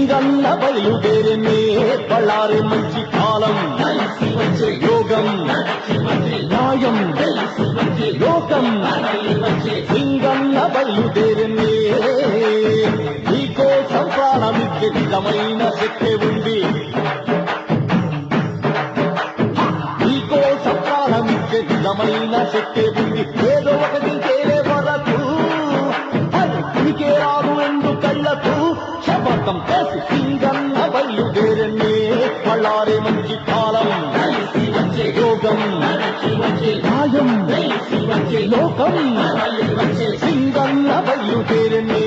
సింగన్న బయలుదేరనే బళ్ళారి మంచి కాలం యోగం న్యాయం లోకం సింగన్న బయలుదేరనే నీకోసం ప్రాణమిచ్చే నిజమైన శక్తి ఉంది నీకోసం ప్రాణమిచ్చే నిజమైన శక్తి ఉంది ఏదో ఒకటి చేరే వరకు ఉనికే రాదు ఎందు కళ్ళకు శపథం చేసి సింగన్న బయలుదేరనే బళ్ళారి మంచి కాలం యోగం న్యాయం లోకం సింగన్న బయలుదేరనే